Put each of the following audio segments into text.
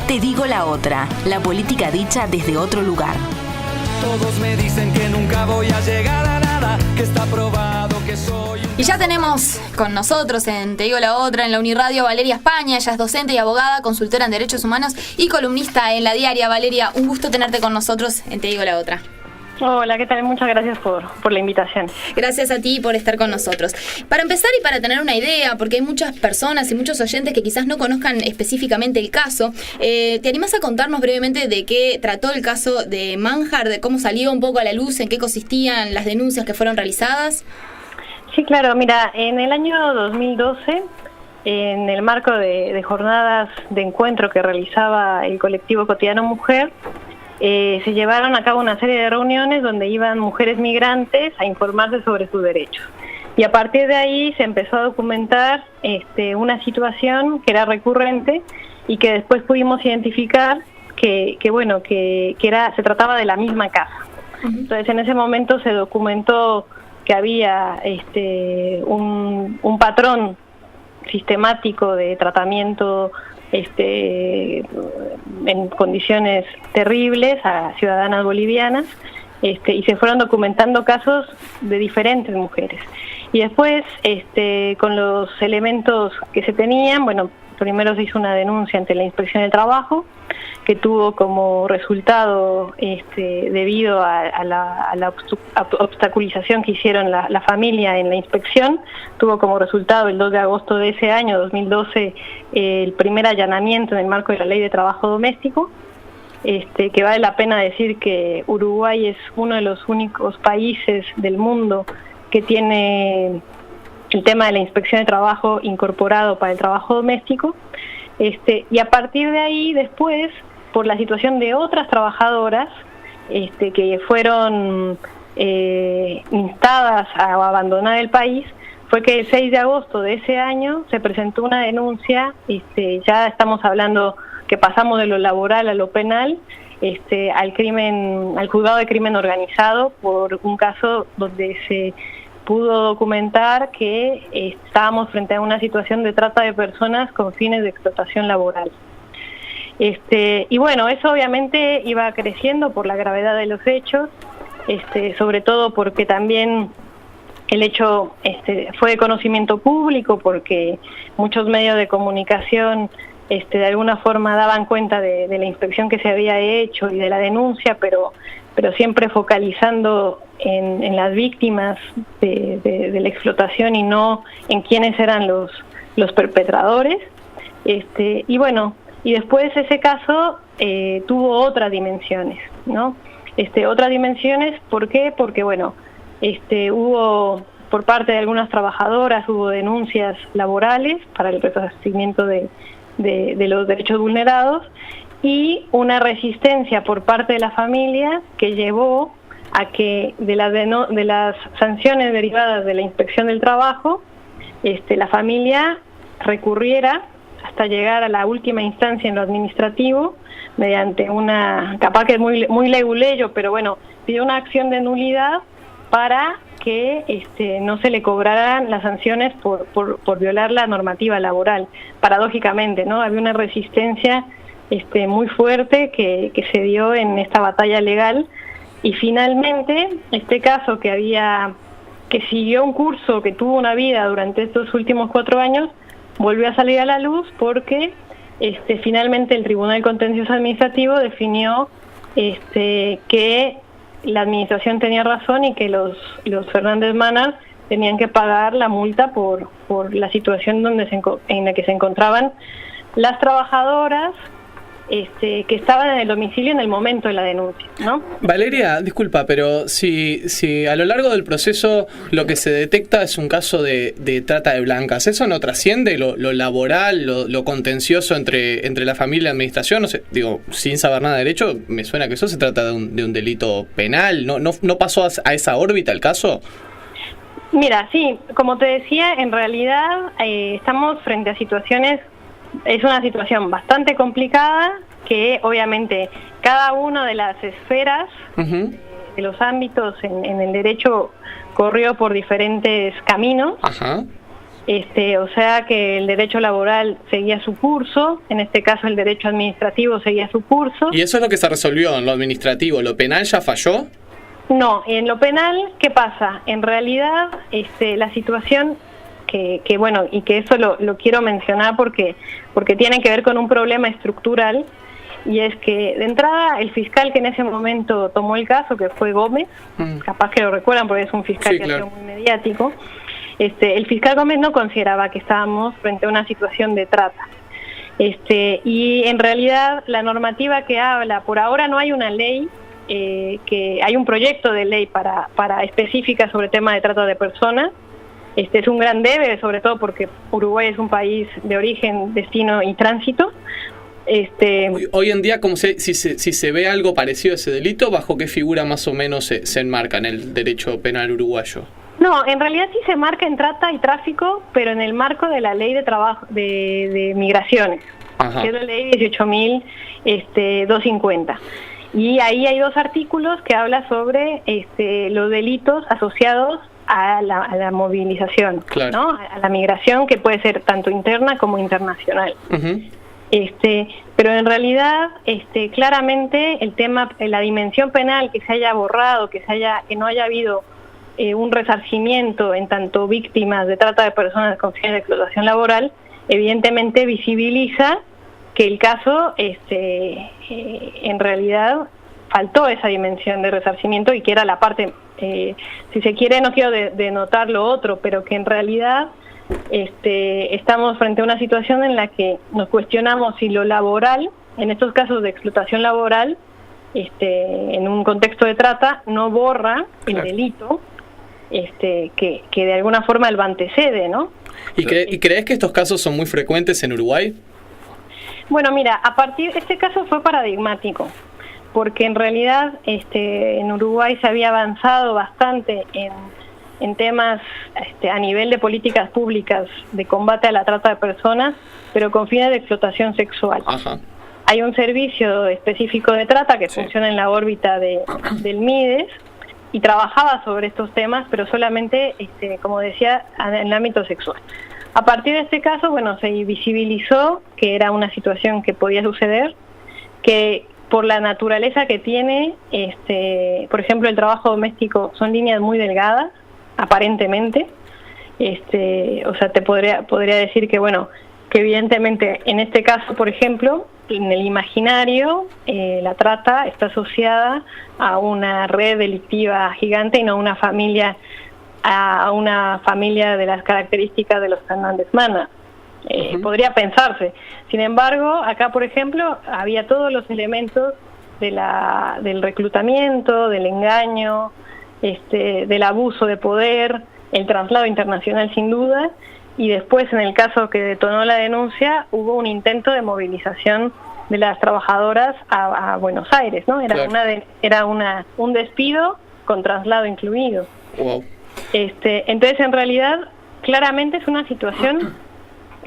Te digo la otra, la política dicha desde otro lugar. Todos me dicen que nunca voy a llegar a nada, que está probado que soy un... Y ya tenemos con nosotros en Te digo la otra, en la Uniradio, Valeria España. Ella es docente y abogada, consultora en derechos humanos y columnista en La Diaria. Valeria, un gusto tenerte con nosotros en Te digo la otra. Hola, ¿qué tal? Muchas gracias por la invitación. Gracias a ti por estar con nosotros. Para empezar y para tener una idea, porque hay muchas personas y muchos oyentes que quizás no conozcan específicamente el caso, ¿te animás a contarnos brevemente de qué trató el caso de Manjar, de cómo salió un poco a la luz, en qué consistían las denuncias que fueron realizadas? Sí, claro, mira, en el año 2012, en el marco de jornadas de encuentro que realizaba el colectivo Cotidiano Mujer, se llevaron a cabo una serie de reuniones donde iban mujeres migrantes a informarse sobre sus derechos. Y a partir de ahí se empezó a documentar una situación que era recurrente y que después pudimos identificar que se trataba de la misma casa. Entonces en ese momento se documentó que había un patrón sistemático de tratamiento en condiciones terribles a ciudadanas bolivianas, y se fueron documentando casos de diferentes mujeres. Y después, con los elementos que se tenían, primero se hizo una denuncia ante la Inspección del Trabajo, que tuvo como resultado, debido a la obstaculización que hicieron la familia en la inspección, tuvo como resultado el 2 de agosto de ese año, 2012, el primer allanamiento en el marco de la Ley de Trabajo Doméstico, que vale la pena decir que Uruguay es uno de los únicos países del mundo que tiene el tema de la inspección de trabajo incorporado para el trabajo doméstico, y a partir de ahí después, por la situación de otras trabajadoras que fueron instadas a abandonar el país, fue que el 6 de agosto de ese año se presentó una denuncia, ya estamos hablando que pasamos de lo laboral a lo penal, al juzgado de crimen organizado, por un caso donde se pudo documentar que estábamos frente a una situación de trata de personas con fines de explotación laboral. Y bueno, eso obviamente iba creciendo por la gravedad de los hechos, sobre todo porque también el hecho fue de conocimiento público, porque muchos medios de comunicación de alguna forma daban cuenta de la inspección que se había hecho y de la denuncia, pero siempre focalizando en las víctimas de la explotación y no en quiénes eran los perpetradores. Y bueno, y después ese caso tuvo otras dimensiones, ¿no? Otras dimensiones, ¿por qué? Porque bueno, hubo por parte de algunas trabajadoras, hubo denuncias laborales para el resarcimiento de los derechos vulnerados, y una resistencia por parte de la familia que llevó a que de las sanciones derivadas de la inspección del trabajo, la familia recurriera hasta llegar a la última instancia en lo administrativo, mediante una, capaz que es muy leguleyo, pero bueno, pidió una acción de nulidad para que no se le cobraran las sanciones por violar la normativa laboral. Paradójicamente, ¿no? Había una resistencia muy fuerte que se dio en esta batalla legal, y finalmente este caso que siguió un curso, que tuvo una vida durante estos últimos 4 años, volvió a salir a la luz porque finalmente el Tribunal Contencioso Administrativo definió que la administración tenía razón y que los Fernández Manas tenían que pagar la multa por la situación en la que se encontraban las trabajadoras que estaban en el domicilio en el momento de la denuncia, ¿no? Valeria, disculpa, pero si a lo largo del proceso lo que se detecta es un caso de trata de blancas, ¿eso no trasciende lo laboral, lo contencioso entre la familia y la administración? No sé, digo, sin saber nada de derecho, me suena que eso se trata de un delito penal. ¿No pasó a esa órbita el caso? Mira, sí, como te decía, en realidad estamos frente a situaciones. Es una situación bastante complicada, que obviamente cada una de las esferas de los ámbitos en el derecho corrió por diferentes caminos. O sea que el derecho laboral seguía su curso, en este caso el derecho administrativo seguía su curso. ¿Y eso es lo que se resolvió en lo administrativo? ¿Lo penal ya falló? No, en lo penal, ¿qué pasa? En realidad, la situación que bueno, y que eso lo quiero mencionar porque tiene que ver con un problema estructural, y es que de entrada el fiscal que en ese momento tomó el caso, que fue Gómez, capaz que lo recuerdan porque es un fiscal sí, que claro, ha sido muy mediático, el fiscal Gómez no consideraba que estábamos frente a una situación de trata. Y en realidad la normativa que habla, por ahora no hay una ley, que hay un proyecto de ley para específica sobre tema de trata de personas. Es un gran debe, sobre todo porque Uruguay es un país de origen, destino y tránsito. Hoy en día, si se ve algo parecido a ese delito, ¿bajo qué figura más o menos se enmarca en el derecho penal uruguayo? No, en realidad sí se marca en trata y tráfico, pero en el marco de la ley de trabajo de migraciones, Ajá, que es la ley 18.250. Y ahí hay 2 artículos que habla sobre los delitos asociados a la movilización, claro, ¿no? A la migración, que puede ser tanto interna como internacional. uh-huh. Pero en realidad, claramente el tema, la dimensión penal que se haya borrado, que no haya habido un resarcimiento en tanto víctimas de trata de personas con fines de explotación laboral, evidentemente visibiliza que el caso, en realidad faltó esa dimensión de resarcimiento, y que era la parte, si se quiere, no quiero denotar lo otro, pero que en realidad estamos frente a una situación en la que nos cuestionamos si lo laboral, en estos casos de explotación laboral, en un contexto de trata, no borra el delito que de alguna forma lo antecede, ¿no? ¿Y crees que estos casos son muy frecuentes en Uruguay? Bueno, mira, este caso fue paradigmático, porque en realidad en Uruguay se había avanzado bastante en temas a nivel de políticas públicas de combate a la trata de personas, pero con fines de explotación sexual. Ajá. Hay un servicio específico de trata que funciona en la órbita del MIDES, y trabajaba sobre estos temas, pero solamente, como decía, en el ámbito sexual. A partir de este caso, bueno, se visibilizó que era una situación que podía suceder, que por la naturaleza que tiene, por ejemplo, el trabajo doméstico son líneas muy delgadas, aparentemente. O sea, te podría decir que, bueno, que evidentemente en este caso, por ejemplo, en el imaginario, la trata está asociada a una red delictiva gigante y no a una familia de las características de los Fernández Mana. Podría pensarse. Sin embargo, acá, por ejemplo, había todos los elementos del reclutamiento, del engaño, del abuso de poder, el traslado internacional sin duda, y después, en el caso que detonó la denuncia, hubo un intento de movilización de las trabajadoras a Buenos Aires, ¿no? Era claro, un despido con traslado incluido. Wow. Entonces, en realidad, claramente es una situación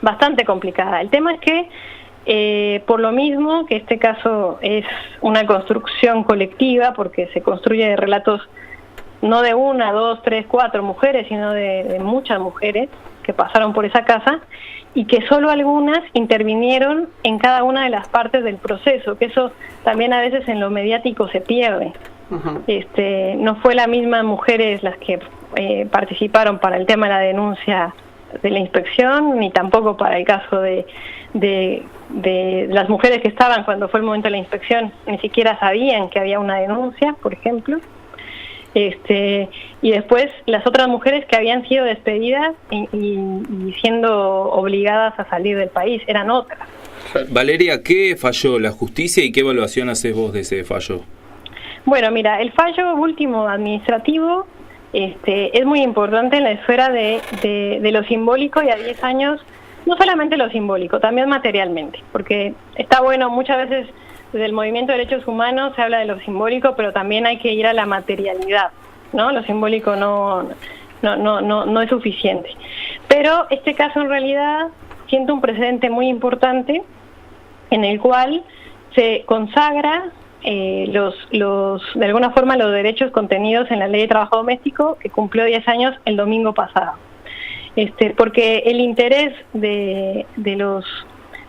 bastante complicada. El tema es que, por lo mismo que este caso es una construcción colectiva, porque se construye de relatos no de 1, 2, 3, 4 mujeres, sino de muchas mujeres que pasaron por esa casa, y que solo algunas intervinieron en cada una de las partes del proceso, que eso también a veces en lo mediático se pierde. Uh-huh. No fue las mismas mujeres las que participaron para el tema de la denuncia de la inspección, ni tampoco para el caso de las mujeres que estaban cuando fue el momento de la inspección, ni siquiera sabían que había una denuncia, por ejemplo. Y después las otras mujeres que habían sido despedidas y siendo obligadas a salir del país eran otras. Valeria, ¿qué falló la justicia y qué evaluación haces vos de ese fallo? Bueno, mira, el fallo último administrativo es muy importante en la esfera de lo simbólico, y a 10 años, no solamente lo simbólico, también materialmente, porque está bueno, muchas veces desde el movimiento de derechos humanos se habla de lo simbólico, pero también hay que ir a la materialidad, ¿no? Lo simbólico no es suficiente. Pero este caso en realidad siente un precedente muy importante en el cual se consagra de alguna forma los derechos contenidos en la Ley de Trabajo Doméstico, que cumplió 10 años el domingo pasado. porque el interés de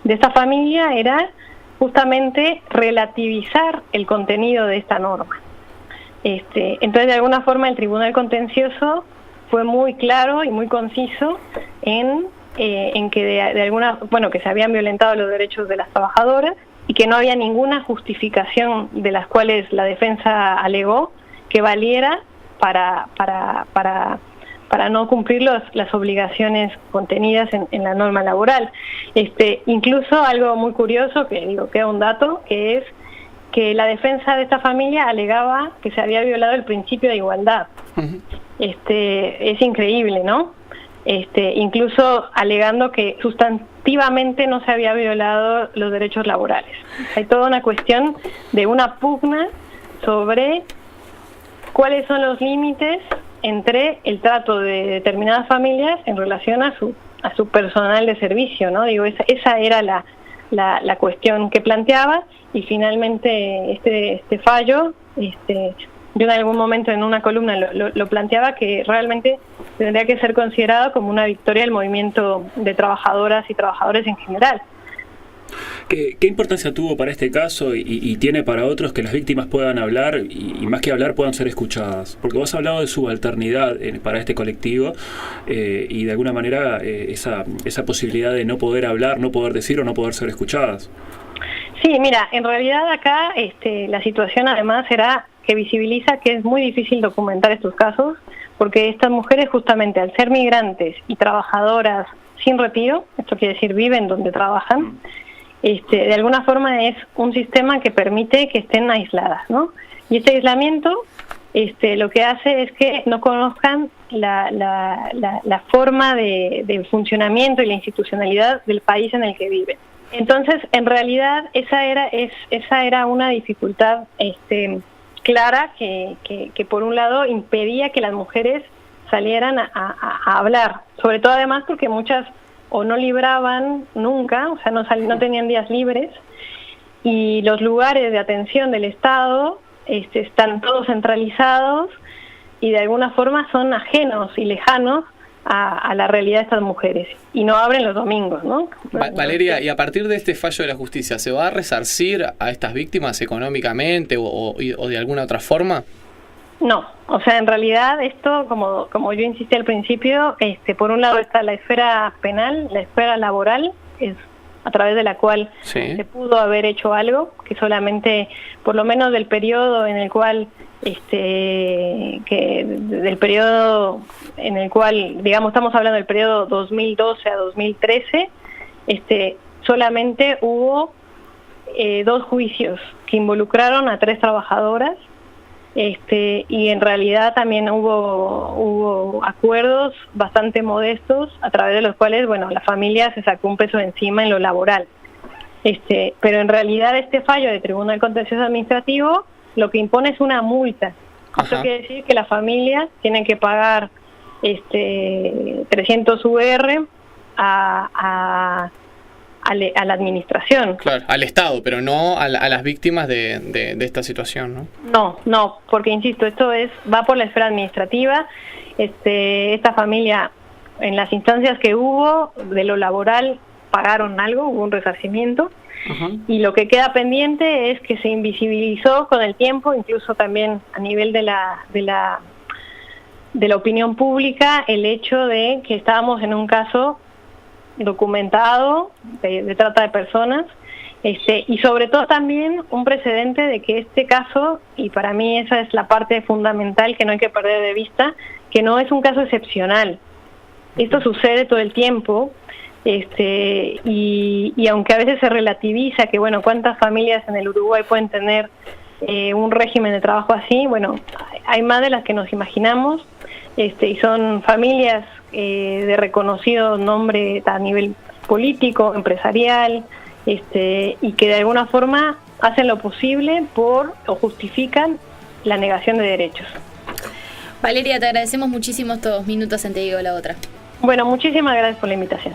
esta familia era justamente relativizar el contenido de esta norma. Entonces, de alguna forma, el Tribunal Contencioso fue muy claro y muy conciso en que que se habían violentado los derechos de las trabajadoras y que no había ninguna justificación de las cuales la defensa alegó que valiera para no cumplir las obligaciones contenidas en la norma laboral. Incluso algo muy curioso, queda un dato, que es que la defensa de esta familia alegaba que se había violado el principio de igualdad. Uh-huh. Es increíble, ¿no? Incluso alegando que sustantivamente no se había violado los derechos laborales. Hay toda una cuestión de una pugna sobre cuáles son los límites entre el trato de determinadas familias en relación a su personal de servicio, ¿no? Esa era la cuestión que planteaba, y finalmente este fallo, yo en algún momento en una columna lo planteaba, que realmente tendría que ser considerado como una victoria del movimiento de trabajadoras y trabajadores en general. ¿Qué importancia tuvo para este caso y tiene para otros que las víctimas puedan hablar y más que hablar puedan ser escuchadas? Porque vos has hablado de subalternidad para este colectivo y de alguna manera esa posibilidad de no poder hablar, no poder decir o no poder ser escuchadas. Sí, mira, en realidad acá la situación además era que visibiliza que es muy difícil documentar estos casos, porque estas mujeres, justamente al ser migrantes y trabajadoras sin retiro, esto quiere decir viven donde trabajan, de alguna forma es un sistema que permite que estén aisladas, ¿no? Y este aislamiento lo que hace es que no conozcan la forma de funcionamiento y la institucionalidad del país en el que viven. Entonces, en realidad, esa era una dificultad clara que por un lado impedía que las mujeres salieran a hablar, sobre todo además porque muchas o no libraban nunca, o sea, no tenían días libres, y los lugares de atención del Estado están todos centralizados y de alguna forma son ajenos y lejanos a la realidad de estas mujeres, y no abren los domingos, ¿no? Valeria, y a partir de este fallo de la justicia, ¿se va a resarcir a estas víctimas económicamente o de alguna otra forma? No, o sea, en realidad esto, como yo insistí al principio, por un lado está la esfera penal, la esfera laboral, es a través de la cual se pudo haber hecho algo, que solamente, por lo menos del periodo en el cual digamos, estamos hablando del periodo 2012 a 2013, solamente hubo 2 juicios que involucraron a 3 trabajadoras, y en realidad también hubo acuerdos bastante modestos a través de los cuales, la familia se sacó un peso de encima en lo laboral. Pero en realidad este fallo de Tribunal Contencioso Administrativo lo que impone es una multa. Esto quiere decir que las familias tienen que pagar 300 UR a la administración. Claro, al Estado, pero no a las víctimas de esta situación, ¿no? No, porque insisto, esto va por la esfera administrativa. Esta familia, en las instancias que hubo de lo laboral, pagaron algo, hubo un resarcimiento. Uh-huh. Y lo que queda pendiente es que se invisibilizó con el tiempo, incluso también a nivel de la opinión pública, el hecho de que estábamos en un caso documentado de trata de personas, y sobre todo también un precedente de que este caso, y para mí esa es la parte fundamental que no hay que perder de vista, que no es un caso excepcional. Esto sucede todo el tiempo. Y aunque a veces se relativiza que cuántas familias en el Uruguay pueden tener un régimen de trabajo así, hay más de las que nos imaginamos, y son familias de reconocido nombre a nivel político, empresarial, y que de alguna forma hacen lo posible o justifican la negación de derechos. Valeria, te agradecemos muchísimo estos minutos en Te Digo la Otra. Bueno, muchísimas gracias por la invitación.